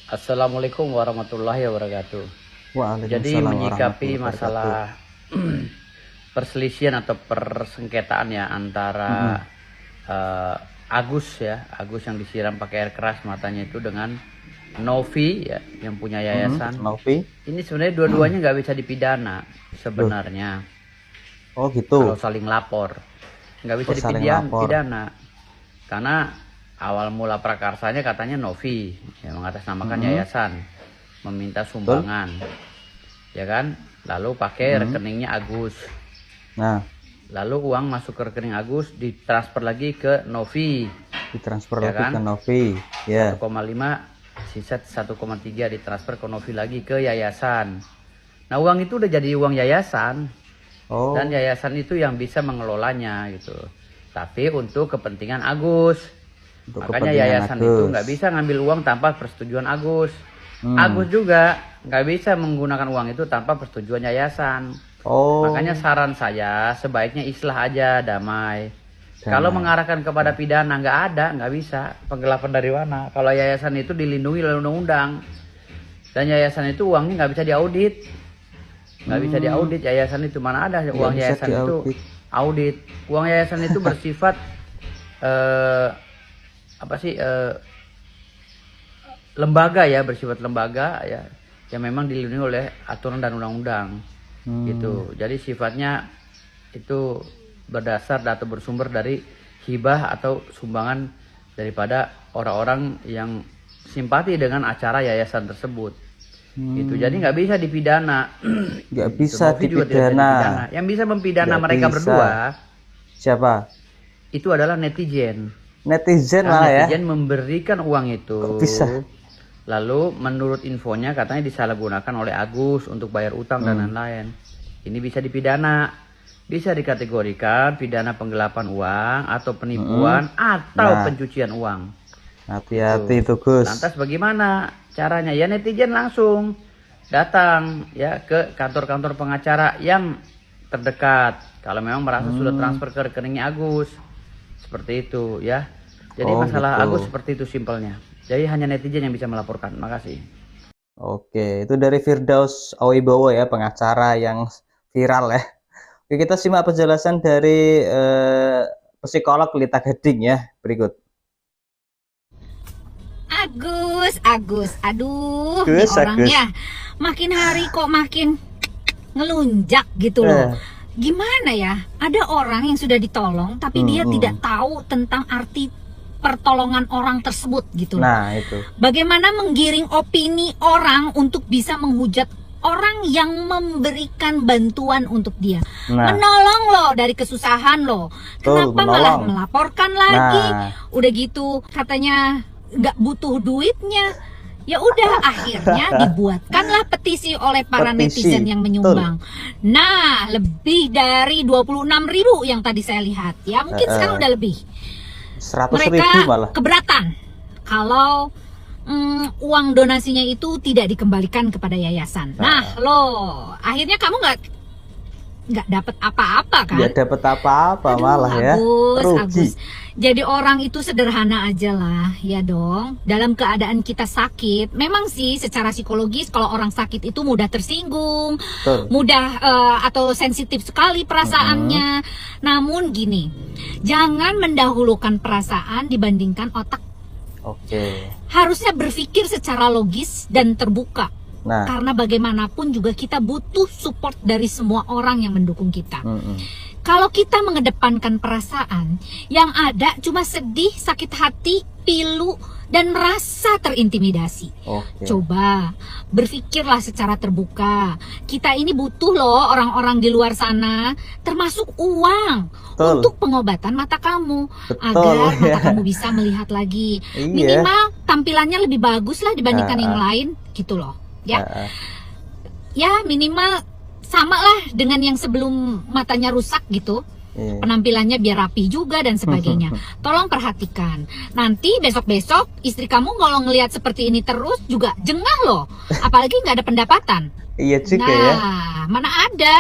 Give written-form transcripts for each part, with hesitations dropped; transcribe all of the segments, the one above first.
Assalamualaikum warahmatullahi wabarakatuh. Jadi Waalaikumsalam menyikapi warahmatullahi wabarakatuh. masalah perselisihan atau persengketaan ya Mm-mm. antara eh, Agus yang disiram pakai air keras matanya itu dengan Novi ya yang punya yayasan. Novi. Ini sebenarnya dua-duanya nggak bisa dipidana Loh, sebenarnya oh kalau gitu. saling lapor, nggak bisa Oh, saling lapor. dipidana karena awal mula prakarsanya katanya Novi yang mengatasnamakan Mm-mm. yayasan meminta Betul. sumbangan, ya kan? Lalu pakai Mm-mm. rekeningnya Agus. Nah, Lalu uang masuk ke rekening Agus ditransfer lagi ke Novi, ditransfer ya lagi kan? ke Novi. Ya. 1,5 sisa 1,3 ditransfer ke Novi lagi ke yayasan. Nah, uang itu udah jadi uang yayasan Oh, dan yayasan itu yang bisa mengelolanya gitu. Tapi untuk kepentingan Agus. untuk Makanya kepentingan yayasan itu Agus. nggak bisa ngambil uang tanpa persetujuan Agus. Hmm. Agus juga nggak bisa menggunakan uang itu tanpa persetujuan yayasan. Oh, Makanya saran saya sebaiknya islah aja, damai. damai. Kalau mengarahkan kepada pidana nggak bisa. Penggelapan dari mana? Kalau yayasan itu dilindungi oleh undang-undang dan yayasan itu uangnya nggak bisa diaudit, nggak bisa diaudit yayasan itu, mana ada Nggak uang bisa yayasan itu diaudit. audit. Uang yayasan itu bersifat apa sih lembaga ya, bersifat lembaga ya yang memang dilindungi oleh aturan dan undang-undang gitu. Jadi sifatnya itu berdasar atau bersumber dari hibah atau sumbangan daripada orang-orang yang simpati dengan acara yayasan tersebut gitu. Jadi nggak bisa dipidana. Nggak Gitu. bisa Novi juga tidak bisa dipidana. dipidana. Yang bisa mempidana Nggak mereka bisa. berdua Siapa? itu adalah netizen. Netizen Karena malah ya. netizen memberikan uang itu. Kok bisa? Lalu menurut infonya katanya disalahgunakan oleh Agus untuk bayar utang dan lain-lain. Ini bisa dipidana. Bisa dikategorikan pidana penggelapan uang atau penipuan atau Nah. pencucian uang. Hati-hati itu, Gus. Lantas bagaimana caranya? Ya netizen langsung datang ya ke kantor-kantor pengacara yang terdekat. Kalau memang merasa sudah transfer ke rekeningnya Agus. Seperti itu ya. Jadi Oh, masalah gitu. Agus seperti itu simpelnya. Jadi hanya netizen yang bisa melaporkan. Makasih. Oke, itu dari Firdaus Awibowo ya, pengacara yang viral ya. Oke, kita simak penjelasan dari psikolog Lita Gading ya, berikut. Agus, aduh, nih Agus, orangnya makin hari kok makin ngelunjak gitu loh. Gimana ya? Ada orang yang sudah ditolong, tapi dia tidak tahu tentang arti pertolongan orang tersebut gitu loh. Nah, itu. Bagaimana menggiring opini orang untuk bisa menghujat orang yang memberikan bantuan untuk dia. Nah. Menolong loh dari kesusahan loh. Betul, Kenapa malah menolong. melaporkan lagi? Nah. Udah gitu katanya nggak butuh duitnya. Ya udah akhirnya dibuatkanlah petisi oleh para Petisi, netizen yang menyumbang. Nah, lebih dari 26.000 yang tadi saya lihat. Ya mungkin sekarang udah lebih. 100.000 Mereka malah. keberatan kalau uang donasinya itu tidak dikembalikan kepada yayasan. Nah, loh, akhirnya kamu nggak dapat apa-apa kan? Nggak dapat apa-apa Aduh, malah ya. Rugi. Agus. Jadi orang itu sederhana aja lah, ya dong. Dalam keadaan kita sakit, memang sih secara psikologis kalau orang sakit itu mudah tersinggung, Betul. mudah atau sensitif sekali perasaannya. Namun gini, jangan mendahulukan perasaan dibandingkan otak. Oke. Harusnya berpikir secara logis dan terbuka. Nah. Karena bagaimanapun juga kita butuh support dari semua orang yang mendukung kita. Kalau kita mengedepankan perasaan, yang ada cuma sedih, sakit hati, pilu, dan merasa terintimidasi. Oke. Coba berpikirlah secara terbuka. Kita ini butuh loh orang-orang di luar sana, termasuk uang Betul. untuk pengobatan mata kamu, Betul, agar mata ya. kamu bisa melihat lagi. Iya. Minimal tampilannya lebih bagus lah dibandingkan yang lain, gitu loh. Ya, ya minimal sama lah dengan yang sebelum matanya rusak gitu. Iya. Penampilannya biar rapi juga dan sebagainya. Tolong perhatikan. Nanti besok-besok istri kamu kalau ngelihat seperti ini terus juga jengah loh. Apalagi nggak ada pendapatan. Iya juga Nah, ya. mana ada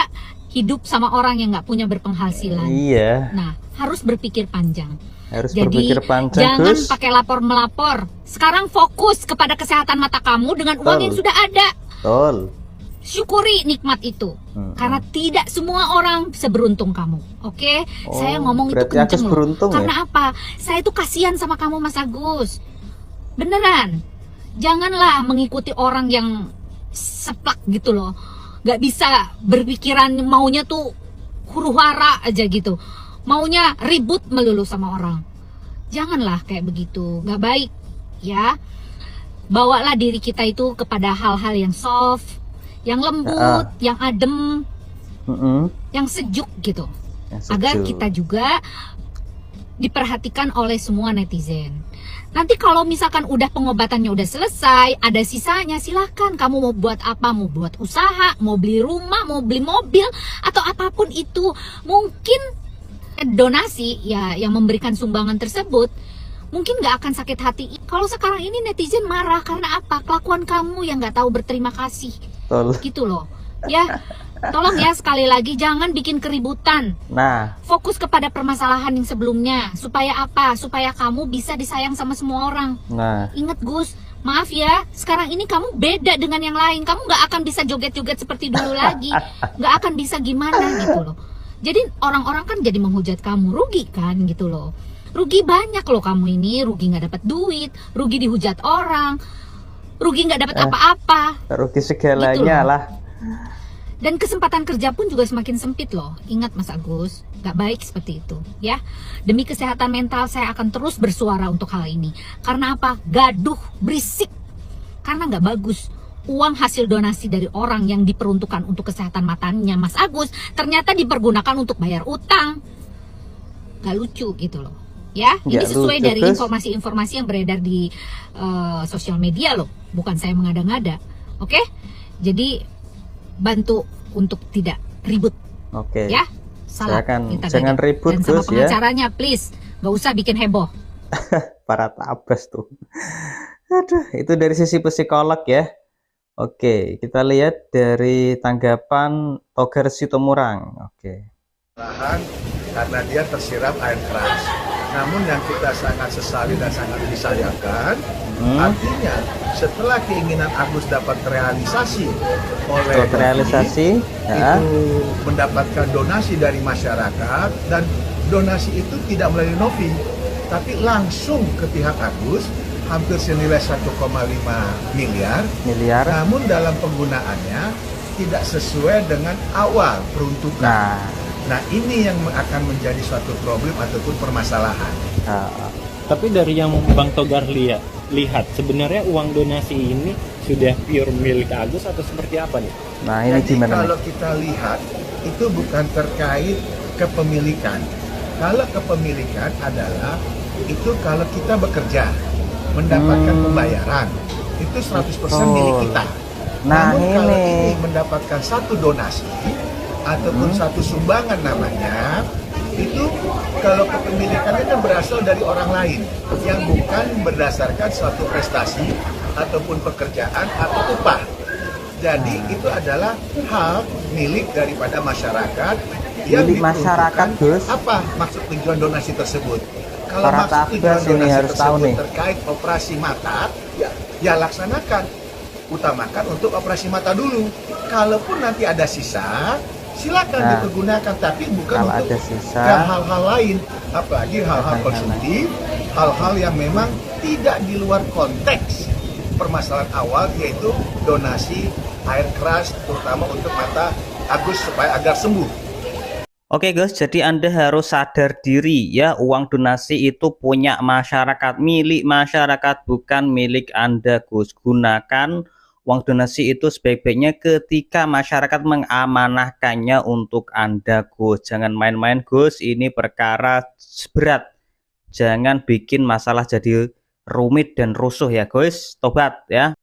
hidup sama orang yang nggak punya berpenghasilan. Iya. Nah, harus berpikir panjang. Harus Jadi berpikir panjang, jangan Gus. pakai lapor melapor. Sekarang fokus kepada kesehatan mata kamu dengan uang yang sudah ada. Betul. Syukuri nikmat itu. Karena tidak semua orang seberuntung kamu. Oke? Saya ngomong itu berarti kenceng Agus loh. beruntung ya? Karena apa? Saya itu kasihan sama kamu Mas Agus. Beneran. Janganlah mengikuti orang yang seplak gitu loh. Gak bisa berpikiran maunya tuh huru-hara aja gitu. Maunya ribut melulu sama orang. Janganlah kayak begitu. Gak baik ya. Bawalah diri kita itu kepada hal-hal yang soft, yang lembut, yang adem, yang sejuk gitu. Agar kita juga diperhatikan oleh semua netizen. Nanti kalau misalkan udah pengobatannya udah selesai, ada sisanya, silahkan kamu mau buat apa, mau buat usaha, mau beli rumah, mau beli mobil, atau apapun itu. Mungkin donasi ya yang memberikan sumbangan tersebut mungkin nggak akan sakit hati. Kalau sekarang ini netizen marah karena apa? Kelakuan kamu yang nggak tahu berterima kasih. Gitu loh. Ya, tolong ya sekali lagi jangan bikin keributan. Nah, fokus kepada permasalahan yang sebelumnya. Supaya apa? Supaya kamu bisa disayang sama semua orang. Nah, Ingat Gus, maaf ya, sekarang ini kamu beda dengan yang lain. Kamu nggak akan bisa joget-joget seperti dulu lagi. Nggak akan bisa gimana gitu loh. Jadi orang-orang kan jadi menghujat kamu, rugi kan gitu loh. Rugi banyak loh kamu ini, rugi nggak dapat duit, rugi dihujat orang, rugi nggak dapat apa-apa. rugi segalanya Gitu lah. Dan kesempatan kerja pun juga semakin sempit loh. Ingat Mas Agus, gak baik seperti itu ya. Demi kesehatan mental saya akan terus bersuara untuk hal ini. Karena apa? Gaduh, berisik. Karena gak bagus. Uang hasil donasi dari orang yang diperuntukkan untuk kesehatan matanya Mas Agus ternyata dipergunakan untuk bayar utang. Gak lucu gitu loh. Ya, ini sesuai dari informasi-informasi yang beredar di sosial media loh. Bukan saya mengada-ngada. Oke? Jadi bantu untuk tidak ribut. Oke. Ya, salah. Jangan ribut dan sama Gus ya. pengacaranya, please, nggak usah bikin heboh. Para tabas tuh. Aduh, itu dari sisi psikolog ya. Oke, kita lihat dari tanggapan Togar Sitomorang. Oke. Karena dia tersiram air keras. Namun yang kita sangat sesali dan sangat disayangkan, artinya setelah keinginan Agus dapat terrealisasi oleh itu mendapatkan donasi dari masyarakat, dan donasi itu tidak melalui Novi, tapi langsung ke pihak Agus, hampir senilai 1,5 miliar. Namun dalam penggunaannya tidak sesuai dengan awal peruntukan. Nah ini yang akan menjadi suatu problem ataupun permasalahan. Tapi dari yang Bang Togar lihat, sebenarnya uang donasi ini sudah pure milik Agus atau seperti apa nih? Nah ini jadi gimana kalau kita lihat itu bukan terkait kepemilikan. Kalau kepemilikan adalah itu kalau kita bekerja mendapatkan pembayaran itu 100% milik kita. Namun kalau ini mendapatkan satu donasi ataupun satu sumbangan namanya, itu kalau kepemilikannya kan berasal dari orang lain yang bukan berdasarkan suatu prestasi ataupun pekerjaan atau upah. Jadi itu adalah hak milik daripada masyarakat yang masyarakat, Gus. Apa maksud tujuan donasi tersebut? Kalau maksud tujuan donasi tersebut terkait operasi mata, ya laksanakan, utamakan untuk operasi mata dulu. Kalaupun nanti ada sisa, silakan dipergunakan, tapi bukan untuk hal-hal lain, apalagi hal-hal konsumtif, hal-hal yang memang tidak di luar konteks permasalahan awal, yaitu donasi air keras terutama untuk mata Agus supaya agar sembuh. Oke Gus, jadi Anda harus sadar diri ya, uang donasi itu punya masyarakat, milik masyarakat, bukan milik Anda Gus. Gunakan uang donasi itu sebaik-baiknya ketika masyarakat mengamanahkannya untuk Anda Gus. Jangan main-main Gus, ini perkara berat. Jangan bikin masalah jadi rumit dan rusuh ya Gus. Tobat ya.